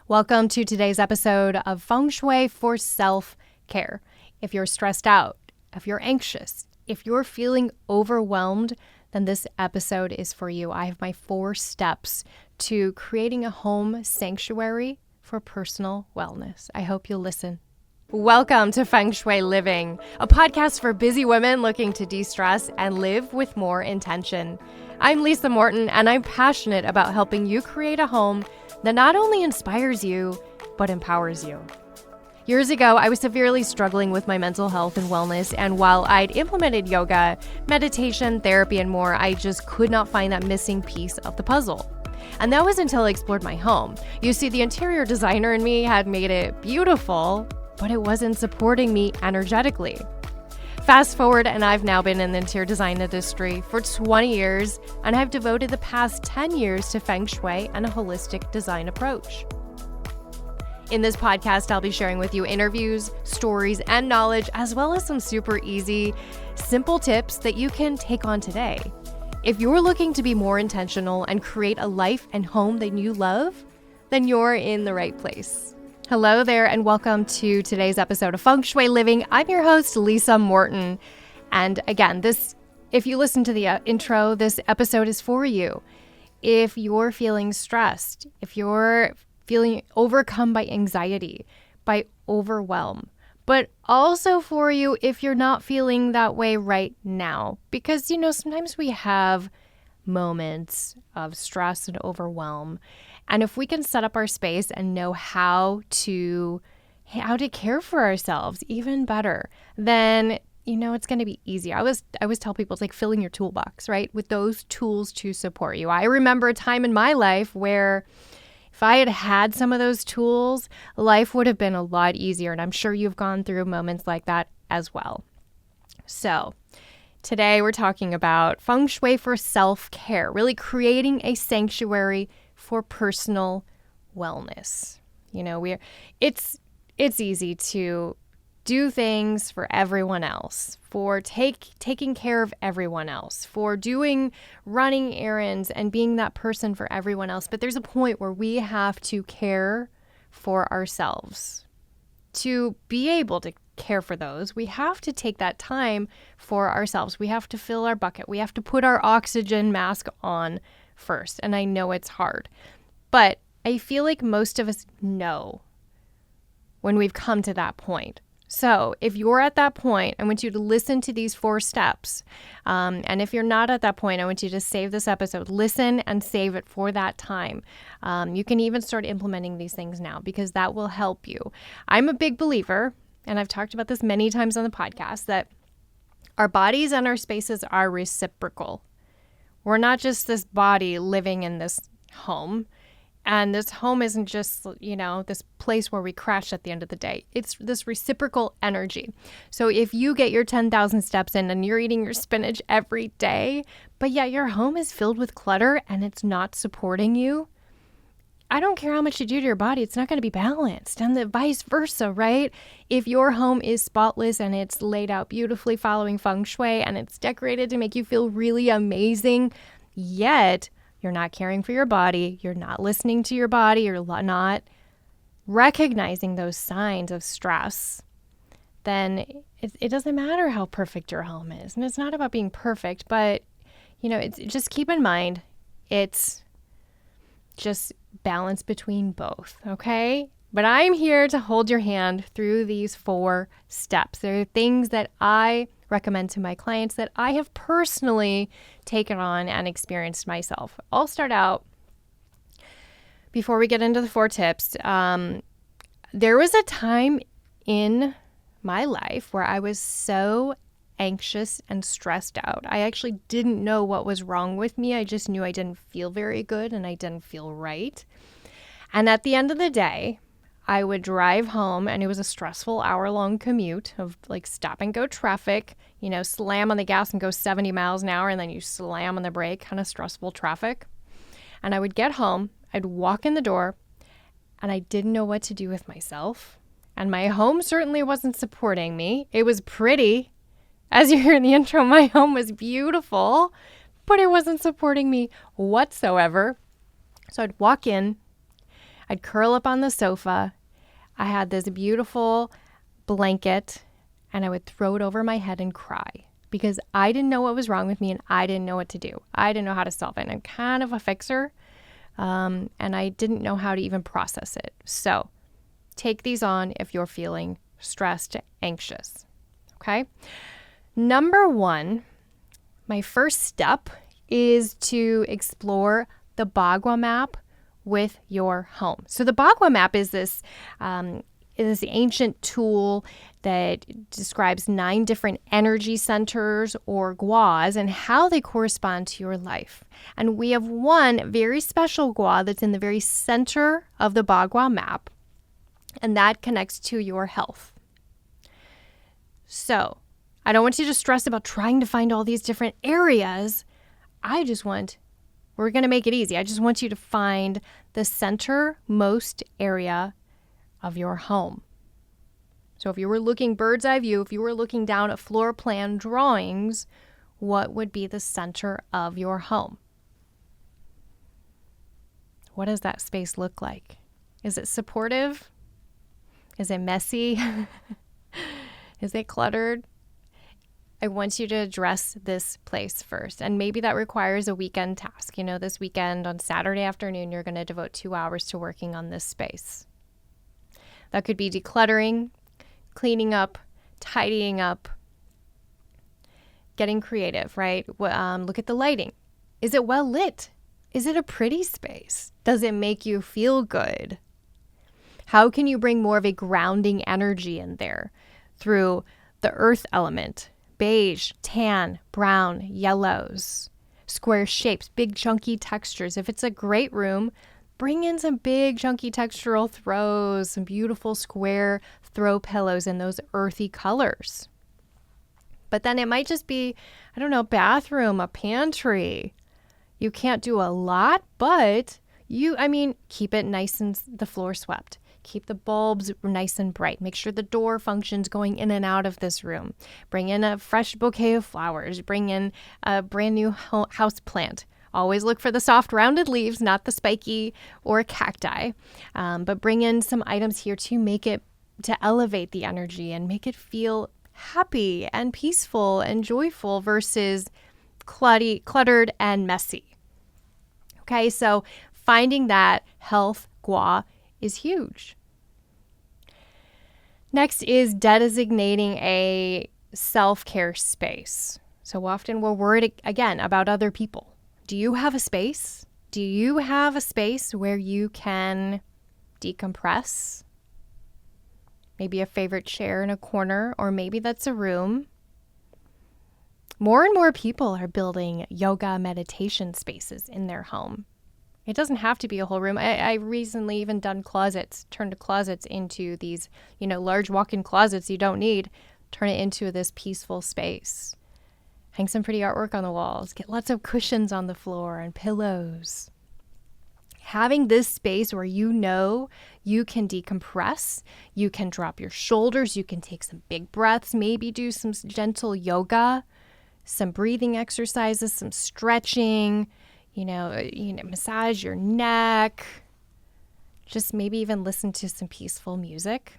Welcome to today's episode of Feng Shui for Self-Care. If you're stressed out, if you're anxious, if you're feeling overwhelmed, then this episode is for you. I have my 4 steps to creating a home sanctuary for personal wellness. I hope you'll listen. Welcome to Feng Shui Living, a podcast for busy women looking to de-stress and live with more intention. I'm Lisa Morton, and I'm passionate about helping you create a home that not only inspires you, but empowers you. Years ago, I was severely struggling with my mental health and wellness, and while I'd implemented yoga, meditation, therapy, and more, I just could not find that missing piece of the puzzle. And that was until I explored my home. You see, the interior designer in me had made it beautiful, but it wasn't supporting me energetically. Fast forward, and I've now been in the interior design industry for 20 years, and I've devoted the past 10 years to Feng Shui and a holistic design approach. In this podcast, I'll be sharing with you interviews, stories, and knowledge, as well as some super easy, simple tips that you can take on today. If you're looking to be more intentional and create a life and home that you love, then you're in the right place. Hello there, and welcome to today's episode of Feng Shui Living. I'm your host, Lisa Morton. And again, if you listen to the intro, this episode is for you. If you're feeling stressed, if you're feeling overcome by anxiety, by overwhelm, but also for you if you're not feeling that way right now. Because, sometimes we have moments of stress and overwhelm. And if we can set up our space and know how to care for ourselves even better, then, it's going to be easier. I always tell people it's like filling your toolbox, right? With those tools to support you. I remember a time in my life where if I had had some of those tools, life would have been a lot easier. And I'm sure you've gone through moments like that as well. So today we're talking about Feng Shui for self-care, really creating a sanctuary for personal wellness. It's easy to do things for everyone else, for taking care of everyone else, for running errands and being that person for everyone else. But there's a point where we have to care for ourselves. To be able to care for those, we have to take that time for ourselves. We have to fill our bucket. We have to put our oxygen mask on first. And I know it's hard, but I feel like most of us know when we've come to that point. So if you're at that point, I want you to listen to these 4 steps. And if you're not at that point, I want you to save this episode, listen and save it for that time. You can even start implementing these things now because that will help you. I'm a big believer, and I've talked about this many times on the podcast, that our bodies and our spaces are reciprocal. We're not just this body living in this home. And this home isn't just, this place where we crash at the end of the day. It's this reciprocal energy. So if you get your 10,000 steps in and you're eating your spinach every day, but yet your home is filled with clutter and it's not supporting you, I don't care how much you do to your body, it's not going to be balanced. And the vice versa, right? If your home is spotless and it's laid out beautifully following Feng Shui and it's decorated to make you feel really amazing, yet you're not caring for your body, you're not listening to your body, you're not recognizing those signs of stress, then it doesn't matter how perfect your home is. And it's not about being perfect, but, just keep in mind, it's just balance between both, okay? But I'm here to hold your hand through these 4 steps. There are things that I recommend to my clients that I have personally taken on and experienced myself. I'll start out, before we get into the 4 tips, there was a time in my life where I was so anxious and stressed out. I actually didn't know what was wrong with me. I just knew I didn't feel very good and I didn't feel right. And at the end of the day, I would drive home, and it was a stressful hour-long commute of stop and go traffic, slam on the gas and go 70 miles an hour, and then you slam on the brake, kind of stressful traffic. And I would get home, I'd walk in the door, and I didn't know what to do with myself. And my home certainly wasn't supporting me. It was pretty. As you hear in the intro, my home was beautiful, but it wasn't supporting me whatsoever. So I'd walk in, I'd curl up on the sofa. I had this beautiful blanket, and I would throw it over my head and cry because I didn't know what was wrong with me and I didn't know what to do. I didn't know how to solve it. And I'm kind of a fixer, and I didn't know how to even process it. So take these on if you're feeling stressed, anxious. Okay? Number 1, my first step is to explore the Bagua map with your home. So the Bagua map is this ancient tool that describes 9 different energy centers or guas and how they correspond to your life. And we have one very special gua that's in the very center of the Bagua map, and that connects to your health. So I don't want you to stress about trying to find all these different areas. We're going to make it easy. I just want you to find the centermost area of your home. So if you were looking bird's eye view, if you were looking down at floor plan drawings, what would be the center of your home? What does that space look like? Is it supportive? Is it messy? Is it cluttered? I want you to address this place first. And maybe that requires a weekend task. This weekend on Saturday afternoon, you're going to devote 2 hours to working on this space. That could be decluttering, cleaning up, tidying up, getting creative, right? Look at the lighting. Is it well lit? Is it a pretty space? Does it make you feel good? How can you bring more of a grounding energy in there through the earth element? Beige, tan, brown, yellows, square shapes, big chunky textures. If it's a great room, bring in some big chunky textural throws, some beautiful square throw pillows in those earthy colors. But then it might just be, bathroom, a pantry. You can't do a lot, but keep it nice and the floor swept. Keep the bulbs nice and bright. Make sure the door functions going in and out of this room. Bring in a fresh bouquet of flowers. Bring in a brand new house plant. Always look for the soft rounded leaves, not the spiky or cacti. But bring in some items here to elevate the energy and make it feel happy and peaceful and joyful versus cluttered and messy. Okay, so finding that health gua is huge. Next is designating a self-care space. So often we're worried again about other people. Do you have a space? Do you have a space where you can decompress? Maybe a favorite chair in a corner, or maybe that's a room. More and more people are building yoga meditation spaces in their home. It doesn't have to be a whole room. I recently even turned closets into these, large walk-in closets you don't need. Turn it into this peaceful space. Hang some pretty artwork on the walls. Get lots of cushions on the floor and pillows. Having this space where you can decompress, you can drop your shoulders, you can take some big breaths, maybe do some gentle yoga, some breathing exercises, some stretching, massage your neck, just maybe even listen to some peaceful music.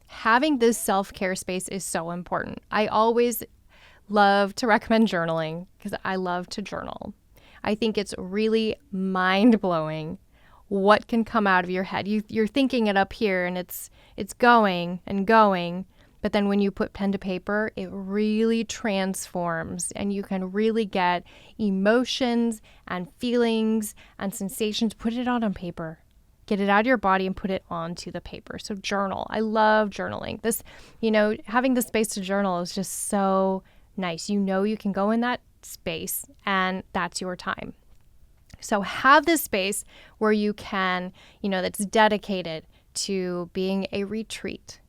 Having this self-care space is so important. I always love to recommend journaling because I love to journal. I think it's really mind-blowing what can come out of your head. You're thinking it up here and it's going and going. But then when you put pen to paper, it really transforms and you can really get emotions and feelings and sensations. Put it out on paper. Get it out of your body and put it onto the paper. So journal. I love journaling. This, having the space to journal is just so nice. You can go in that space and that's your time. So have this space where you can, that's dedicated to being a retreat.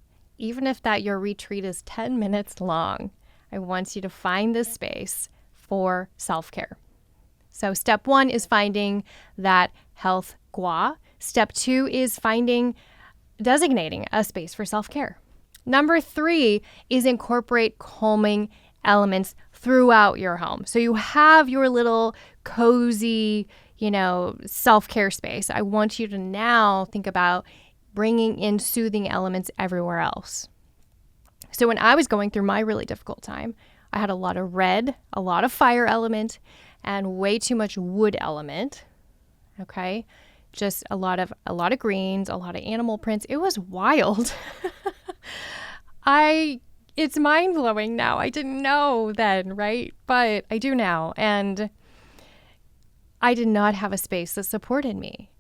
Even if your retreat is 10 minutes long, I want you to find this space for self-care. So step 1 is finding that health gua. Step 2 is designating a space for self-care. Number 3 is incorporate calming elements throughout your home. So you have your little cozy, self-care space. I want you to now think about bringing in soothing elements everywhere else. So when I was going through my really difficult time, I had a lot of red, a lot of fire element, and way too much wood element. Okay? Just a lot of greens, a lot of animal prints. It was wild. It's mind-blowing now. I didn't know then, right? But I do now. And I did not have a space that supported me.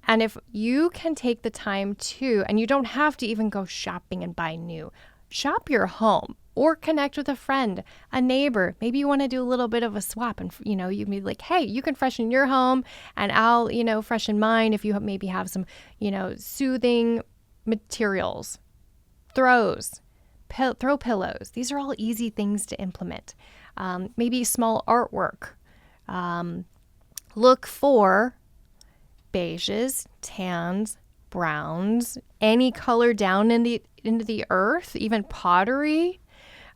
And if you can take the time to, and you don't have to even go shopping and buy new, shop your home or connect with a friend, a neighbor. Maybe you want to do a little bit of a swap and, you can be like, hey, you can freshen your home and I'll, freshen mine. If you maybe have some, soothing materials, throw pillows. These are all easy things to implement. Maybe small artwork. Look for beiges, tans, browns, any color down into the earth, even pottery.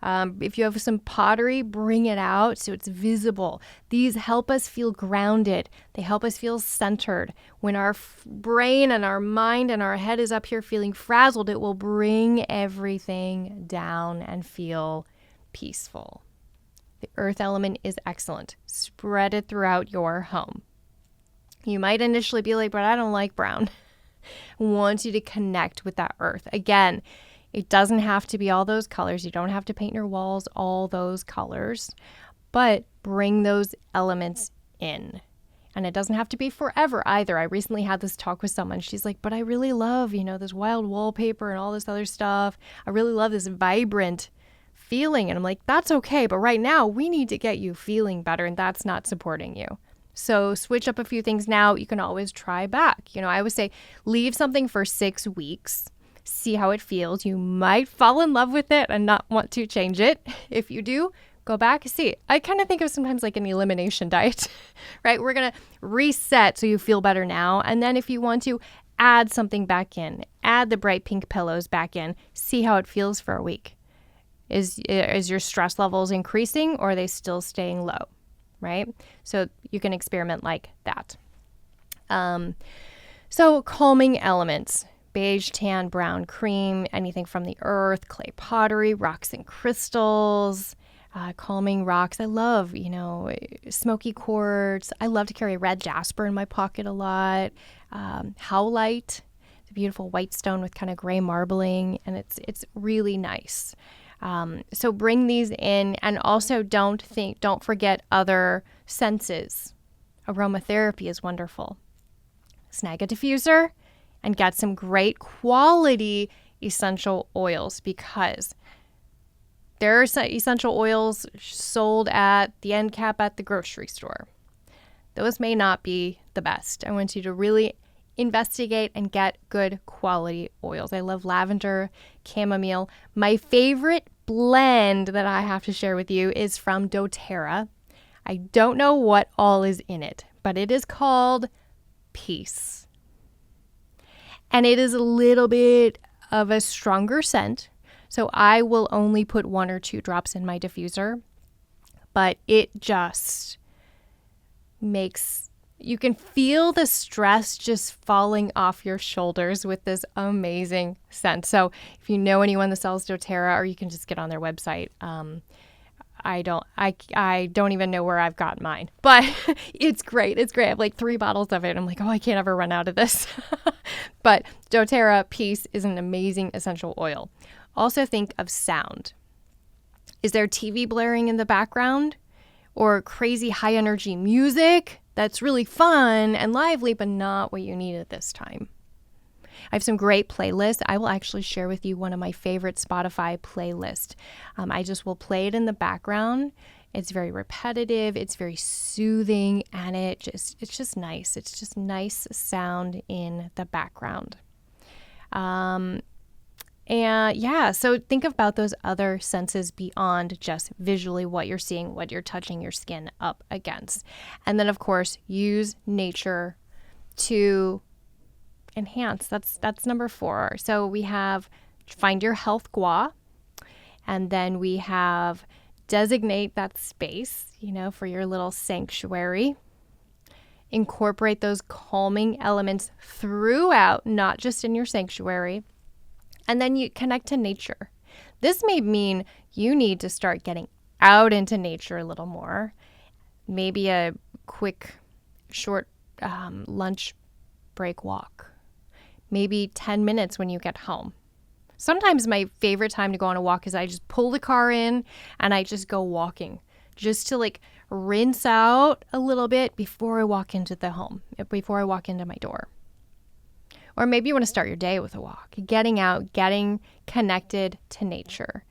If you have some pottery, bring it out so it's visible. These help us feel grounded. They help us feel centered. When our brain and our mind and our head is up here feeling frazzled, it will bring everything down and feel peaceful. The earth element is excellent. Spread it throughout your home. You might initially be like, but I don't like brown. I want you to connect with that earth. Again, it doesn't have to be all those colors. You don't have to paint your walls all those colors, but bring those elements in. And it doesn't have to be forever either. I recently had this talk with someone. She's like, but I really love, this wild wallpaper and all this other stuff. I really love this vibrant feeling. And I'm like, that's okay. But right now we need to get you feeling better, and that's not supporting you. So switch up a few things now. You can always try back. I always say leave something for 6 weeks. See how it feels. You might fall in love with it and not want to change it. If you do, go back and see. I kind of think of sometimes like an elimination diet, right? We're going to reset so you feel better now. And then if you want to add something back in, add the bright pink pillows back in, see how it feels for a week. Is your stress levels increasing or are they still staying low? Right? So you can experiment like that. So calming elements, beige, tan, brown, cream, anything from the earth, clay pottery, rocks and crystals, calming rocks. I love, smoky quartz. I love to carry red jasper in my pocket a lot. Howlite, the beautiful white stone with kind of gray marbling, and it's really nice. So bring these in, and also don't forget other senses. Aromatherapy is wonderful. Snag a diffuser and get some great quality essential oils, because there are some essential oils sold at the end cap at the grocery store. Those may not be the best. I want you to really investigate and get good quality oils. I love lavender, chamomile. My favorite blend that I have to share with you is from doTERRA. I don't know what all is in it, but it is called Peace. And it is a little bit of a stronger scent, so I will only put 1 or 2 drops in my diffuser, but it just makes, you can feel the stress just falling off your shoulders with this amazing scent. So if you know anyone that sells doTERRA, or you can just get on their website. I don't even know where I've got mine, but it's great. It's great. I have like 3 bottles of it. I'm like, oh, I can't ever run out of this. But doTERRA Peace is an amazing essential oil. Also think of sound. Is there TV blaring in the background, or crazy high energy music that's really fun and lively, but not what you need at this time? I have some great playlists. I will actually share with you one of my favorite Spotify playlists. I just will play it in the background. It's very repetitive. It's very soothing, and it's just nice. It's just nice sound in the background. And yeah, so think about those other senses beyond just visually what you're seeing, what you're touching your skin up against. And then, of course, use nature to enhance. That's number 4. So we have find your health gua, and then we have designate that space, for your little sanctuary. Incorporate those calming elements throughout, not just in your sanctuary. And then you connect to nature. This may mean you need to start getting out into nature a little more. Maybe a quick, short lunch break walk. Maybe 10 minutes when you get home. Sometimes my favorite time to go on a walk is I just pull the car in and I just go walking, just to like rinse out a little bit before I walk into the home, before I walk into my door. Or maybe you want to start your day with a walk, getting out, getting connected to nature,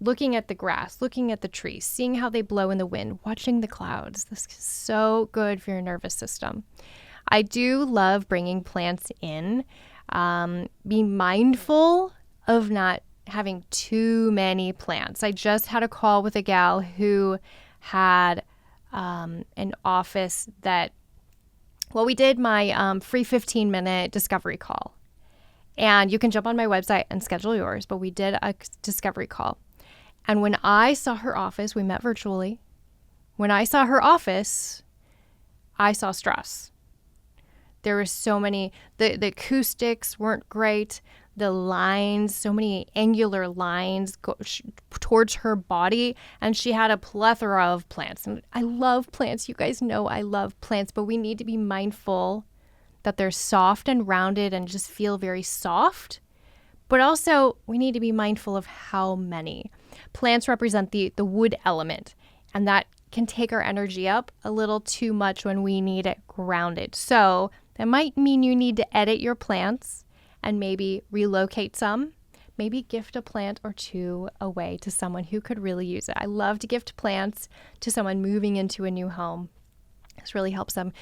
looking at the grass, looking at the trees, seeing how they blow in the wind, watching the clouds. This is so good for your nervous system. I do love bringing plants in. Be mindful of not having too many plants. I just had a call with a gal who had an office that, well, we did my free 15-minute discovery call. And you can jump on my website and schedule yours, but we did a discovery call. And when I saw her office, we met virtually. When I saw her office, I saw stress. There were so many, the acoustics weren't great. The lines, so many angular lines towards her body. And she had a plethora of plants. And I love plants. You guys know I love plants, but we need to be mindful that they're soft and rounded and just feel very soft. But also we need to be mindful of how many. Plants represent the wood element, and that can take our energy up a little too much when we need it grounded. So that might mean you need to edit your plants and maybe relocate some, maybe gift a plant or two away to someone who could really use it. I love to gift plants to someone moving into a new home. This really helps them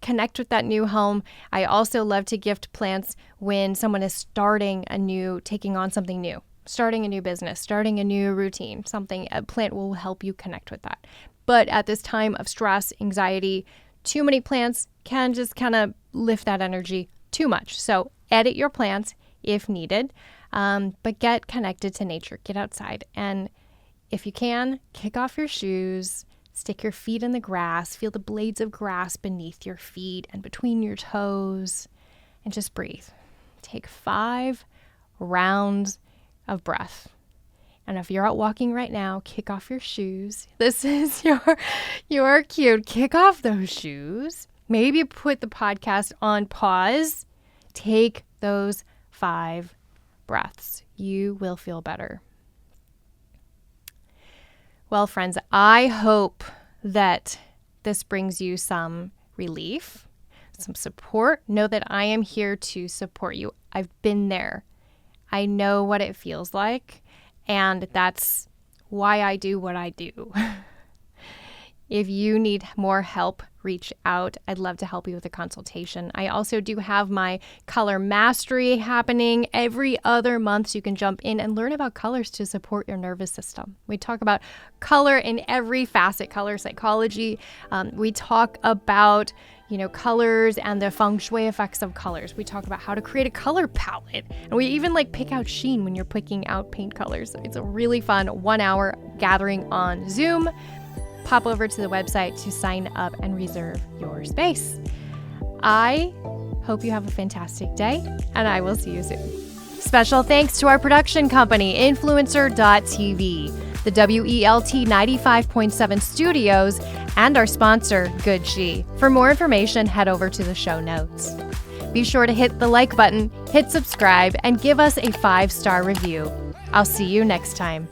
connect with that new home. I also love to gift plants when someone is taking on something new, starting a new business, starting a new routine. A plant will help you connect with that. But at this time of stress, anxiety, too many plants can just kind of lift that energy too much. So edit your plants if needed, but get connected to nature. Get outside. And if you can, kick off your shoes, stick your feet in the grass, feel the blades of grass beneath your feet and between your toes, and just breathe. Take 5 rounds of breath. And if you're out walking right now, kick off your shoes. This is your cue. Kick off those shoes. Maybe put the podcast on pause. Take those 5 breaths. You will feel better. Well, friends, I hope that this brings you some relief, some support. Know that I am here to support you. I've been there. I know what it feels like, and that's why I do what I do. If you need more help, reach out. I'd love to help you with a consultation. I also do have my color mastery happening every other month, so you can jump in and learn about colors to support your nervous system. We talk about color in every facet, color psychology. We talk about colors and the Feng Shui effects of colors. We talk about how to create a color palette. And we even pick out sheen when you're picking out paint colors. It's a really fun 1-hour gathering on Zoom. Pop over to the website to sign up and reserve your space. I hope you have a fantastic day, and I will see you soon. Special thanks to our production company, Influencer.tv, the WELT 95.7 studios, and our sponsor, Good Chi. For more information, head over to the show notes. Be sure to hit the like button, hit subscribe, and give us a 5-star review. I'll see you next time.